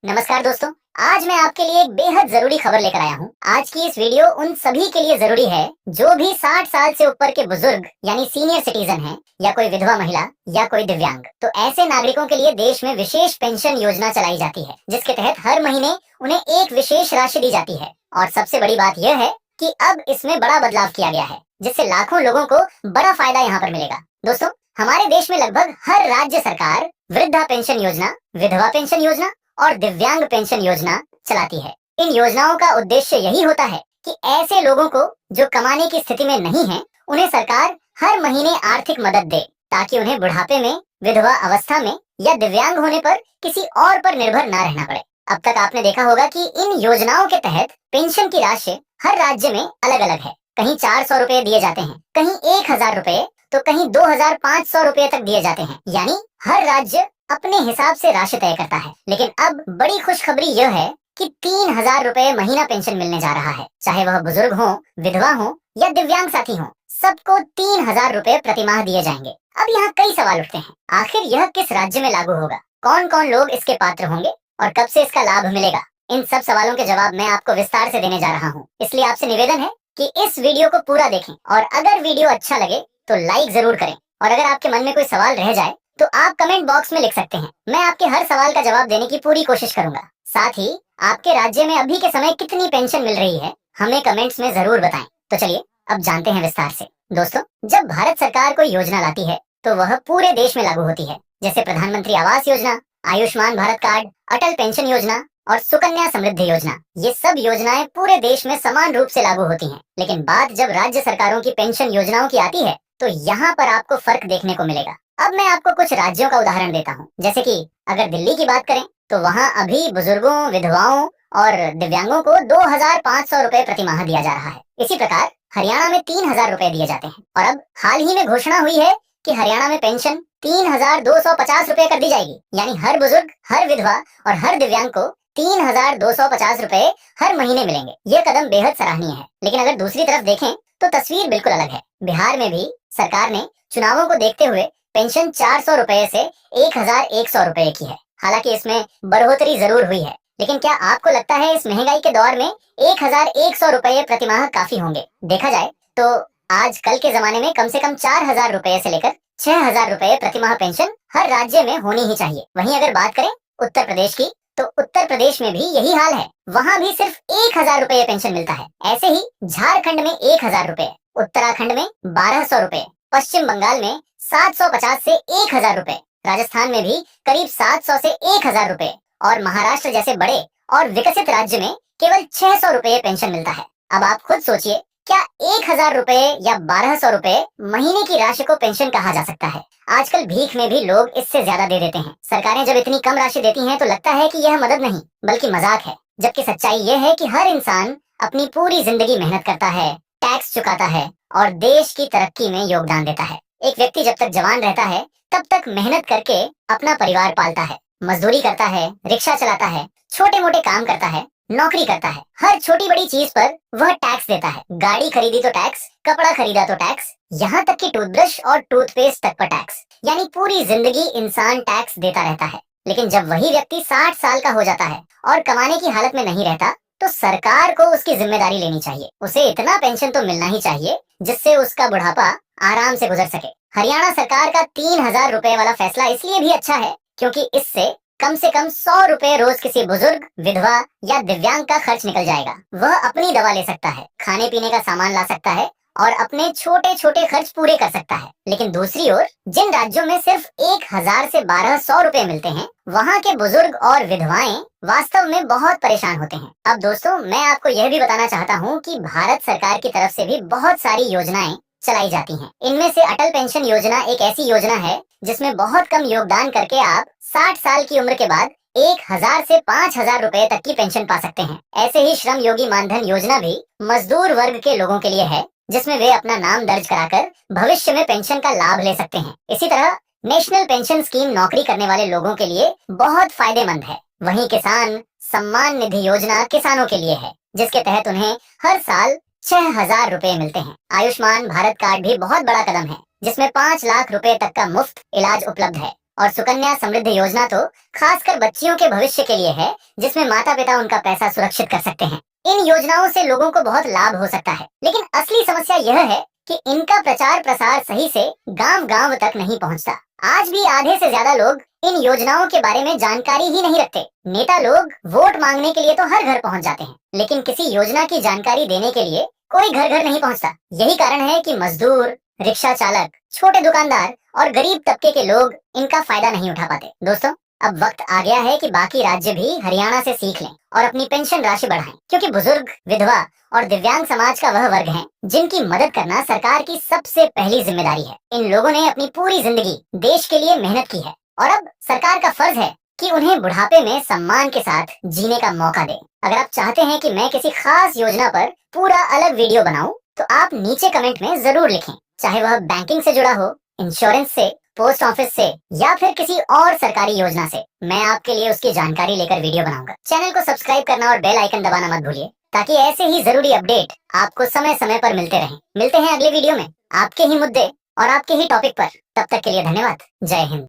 नमस्कार दोस्तों, आज मैं आपके लिए एक बेहद जरूरी खबर लेकर आया हूँ। आज की इस वीडियो उन सभी के लिए जरूरी है जो भी 60 साल से ऊपर के बुजुर्ग यानी सीनियर सिटीजन हैं, या कोई विधवा महिला या कोई दिव्यांग। तो ऐसे नागरिकों के लिए देश में विशेष पेंशन योजना चलाई जाती है, जिसके तहत हर महीने उन्हें एक विशेष राशि दी जाती है। और सबसे बड़ी बात यह है कि अब इसमें बड़ा बदलाव किया गया है, जिससे लाखों लोगों को बड़ा फायदा यहाँ पर मिलेगा। दोस्तों, हमारे देश में लगभग हर राज्य सरकार वृद्धा पेंशन योजना, विधवा पेंशन योजना और दिव्यांग पेंशन योजना चलाती है। इन योजनाओं का उद्देश्य यही होता है कि ऐसे लोगों को जो कमाने की स्थिति में नहीं है, उन्हें सरकार हर महीने आर्थिक मदद दे, ताकि उन्हें बुढ़ापे में, विधवा अवस्था में या दिव्यांग होने पर किसी और पर निर्भर न रहना पड़े। अब तक आपने देखा होगा कि इन योजनाओं के तहत पेंशन की राशि हर राज्य में अलग अलग है। कहीं 400 रुपए दिए जाते हैं, कहीं 1000 रुपए, तो कहीं 2500 रुपए तक दिए जाते हैं। यानी हर राज्य अपने हिसाब से राशि तय करता है। लेकिन अब बड़ी खुशखबरी यह है कि 3000 रुपए महीना पेंशन मिलने जा रहा है। चाहे वह बुजुर्ग हो, विधवा हो या दिव्यांग साथी हो, सबको 3000 रुपए प्रतिमाह दिए जाएंगे। अब यहाँ कई सवाल उठते हैं, आखिर यह किस राज्य में लागू होगा, कौन कौन लोग इसके पात्र होंगे और कब से इसका लाभ मिलेगा? इन सब सवालों के जवाब मैं आपको विस्तार से देने जा रहा हूँ। इसलिए आपसे निवेदन है कि इस वीडियो को पूरा देखें, और अगर वीडियो अच्छा लगे तो लाइक जरूर करें। और अगर आपके मन में कोई सवाल रह जाए तो आप कमेंट बॉक्स में लिख सकते हैं। मैं आपके हर सवाल का जवाब देने की पूरी कोशिश करूंगा। साथ ही आपके राज्य में अभी के समय कितनी पेंशन मिल रही है, हमें कमेंट्स में जरूर बताएं। तो चलिए अब जानते हैं विस्तार से। दोस्तों, जब भारत सरकार कोई योजना लाती है तो वह पूरे देश में लागू होती है। जैसे प्रधानमंत्री आवास योजना, आयुष्मान भारत कार्ड, अटल पेंशन योजना और सुकन्या समृद्धि योजना। ये सब योजनाएं पूरे देश में समान रूप से लागू होती हैं। लेकिन बात जब राज्य सरकारों की पेंशन योजनाओं की आती है तो यहाँ पर आपको फर्क देखने को मिलेगा। अब मैं आपको कुछ राज्यों का उदाहरण देता हूँ। जैसे कि अगर दिल्ली की बात करें तो वहाँ अभी बुजुर्गों, विधवाओं और दिव्यांगों को 2500 रुपए प्रति माह दिया जा रहा है। इसी प्रकार हरियाणा में 3000 रुपए दिए जाते हैं। और अब हाल ही में घोषणा हुई है कि हरियाणा में पेंशन 3250 रुपए कर दी जाएगी। यानी हर बुजुर्ग, हर विधवा और हर दिव्यांग को 3250 रुपए हर महीने मिलेंगे। ये कदम बेहद सराहनीय है। लेकिन अगर दूसरी तरफ देखें तो तस्वीर बिल्कुल अलग है। बिहार में भी सरकार ने चुनावों को देखते हुए पेंशन 400 रुपए से 1100 रुपए की है। हालांकि इसमें बढ़ोतरी जरूर हुई है, लेकिन क्या आपको लगता है इस महंगाई के दौर में 1100 रुपए प्रति माह काफी होंगे? देखा जाए तो आज कल के जमाने में कम से कम 4000 रुपए से लेकर 6000 रुपए प्रति माह पेंशन हर राज्य में होनी ही चाहिए। वहीं अगर बात करें उत्तर प्रदेश की, तो उत्तर प्रदेश में भी यही हाल है। वहाँ भी सिर्फ 1000 रुपए पेंशन मिलता है। ऐसे ही झारखंड में 1000 रुपए, उत्तराखंड में 1200 रुपए, पश्चिम बंगाल में 750 से 1000 रुपए, राजस्थान में भी करीब 700 से 1000 रुपए, और महाराष्ट्र जैसे बड़े और विकसित राज्य में केवल 600 रुपए पेंशन मिलता है। अब आप खुद सोचिए, क्या 1000 रुपए या 1200 रुपए महीने की राशि को पेंशन कहा जा सकता है? आजकल भीख में भी लोग इससे ज्यादा दे देते हैं। सरकारें जब इतनी कम राशि देती हैं तो लगता है कि यह मदद नहीं बल्कि मजाक है। जबकि सच्चाई यह है कि हर इंसान अपनी पूरी जिंदगी मेहनत करता है, टैक्स चुकाता है और देश की तरक्की में योगदान देता है। एक व्यक्ति जब तक जवान रहता है तब तक मेहनत करके अपना परिवार पालता है, मजदूरी करता है, रिक्शा चलाता है, छोटे मोटे काम करता है, नौकरी करता है। हर छोटी बड़ी चीज पर वह टैक्स देता है। गाड़ी खरीदी तो टैक्स, कपड़ा खरीदा तो टैक्स, यहाँ तक कि टूथब्रश और टूथपेस्ट तक पर टैक्स। यानी पूरी जिंदगी इंसान टैक्स देता रहता है। लेकिन जब वही व्यक्ति 60 साल का हो जाता है और कमाने की हालत में नहीं रहता, तो सरकार को उसकी जिम्मेदारी लेनी चाहिए। उसे इतना पेंशन तो मिलना ही चाहिए जिससे उसका बुढ़ापा आराम से गुजर सके। हरियाणा सरकार का 3000 रुपए वाला फैसला इसलिए भी अच्छा है क्योंकि इससे कम से कम 100 रुपए रोज किसी बुजुर्ग, विधवा या दिव्यांग का खर्च निकल जाएगा। वह अपनी दवा ले सकता है, खाने पीने का सामान ला सकता है और अपने छोटे छोटे खर्च पूरे कर सकता है। लेकिन दूसरी ओर जिन राज्यों में सिर्फ 1000 से 1200 रुपए मिलते हैं, वहाँ के बुजुर्ग और विधवाएं वास्तव में बहुत परेशान होते हैं। अब दोस्तों, मैं आपको यह भी बताना चाहता हूँ कि भारत सरकार की तरफ से भी बहुत सारी योजनाएं चलाई जाती हैं। इनमें से अटल पेंशन योजना एक ऐसी योजना है जिसमें बहुत कम योगदान करके आप 60 साल की उम्र के बाद 1000 से 5000 रुपए तक की पेंशन पा सकते हैं। ऐसे ही श्रम योगी मानधन योजना भी मजदूर वर्ग के लोगों के लिए है, जिसमें वे अपना नाम दर्ज कराकर भविष्य में पेंशन का लाभ ले सकते हैं। इसी तरह नेशनल पेंशन स्कीम नौकरी करने वाले लोगों के लिए बहुत फायदेमंद है। वहीं किसान सम्मान निधि योजना किसानों के लिए है, जिसके तहत उन्हें हर साल 6000 रुपए मिलते हैं। आयुष्मान भारत कार्ड भी बहुत बड़ा कदम है, जिसमें 5 लाख रुपए तक का मुफ्त इलाज उपलब्ध है। और सुकन्या समृद्धि योजना तो खासकर बच्चियों के भविष्य के लिए है, जिसमें माता पिता उनका पैसा सुरक्षित कर सकते हैं। इन योजनाओं से लोगों को बहुत लाभ हो सकता है, लेकिन असली समस्या यह है कि इनका प्रचार प्रसार सही से गांव गांव तक नहीं पहुंचता। आज भी आधे से ज्यादा लोग इन योजनाओं के बारे में जानकारी ही नहीं रखते। नेता लोग वोट मांगने के लिए तो हर घर पहुंच जाते हैं, लेकिन किसी योजना की जानकारी देने के लिए कोई घर घर नहीं पहुंचता। यही कारण है कि मजदूर, रिक्शा चालक, छोटे दुकानदार और गरीब तबके के लोग इनका फायदा नहीं उठा पाते। दोस्तों, अब वक्त आ गया है कि बाकी राज्य भी हरियाणा से सीख लें और अपनी पेंशन राशि बढ़ाएं, क्योंकि बुजुर्ग, विधवा और दिव्यांग समाज का वह वर्ग है जिनकी मदद करना सरकार की सबसे पहली जिम्मेदारी है। इन लोगों ने अपनी पूरी जिंदगी देश के लिए मेहनत की है और अब सरकार का फर्ज है कि उन्हें बुढ़ापे में सम्मान के साथ जीने का मौका दे। अगर आप चाहते हैं कि मैं किसी खास योजना पर पूरा अलग वीडियो बनाऊं, तो आप नीचे कमेंट में जरूर लिखें, चाहे वह बैंकिंग से जुड़ा हो, इंश्योरेंस से, पोस्ट ऑफिस से या फिर किसी और सरकारी योजना से। मैं आपके लिए उसकी जानकारी लेकर वीडियो बनाऊंगा। चैनल को सब्सक्राइब करना और बेल आइकन दबाना मत भूलिए, ताकि ऐसे ही जरूरी अपडेट आपको समय समय पर मिलते रहें। मिलते हैं अगले वीडियो में आपके ही मुद्दे और आपके ही टॉपिक पर। तब तक के लिए धन्यवाद। जय हिंद।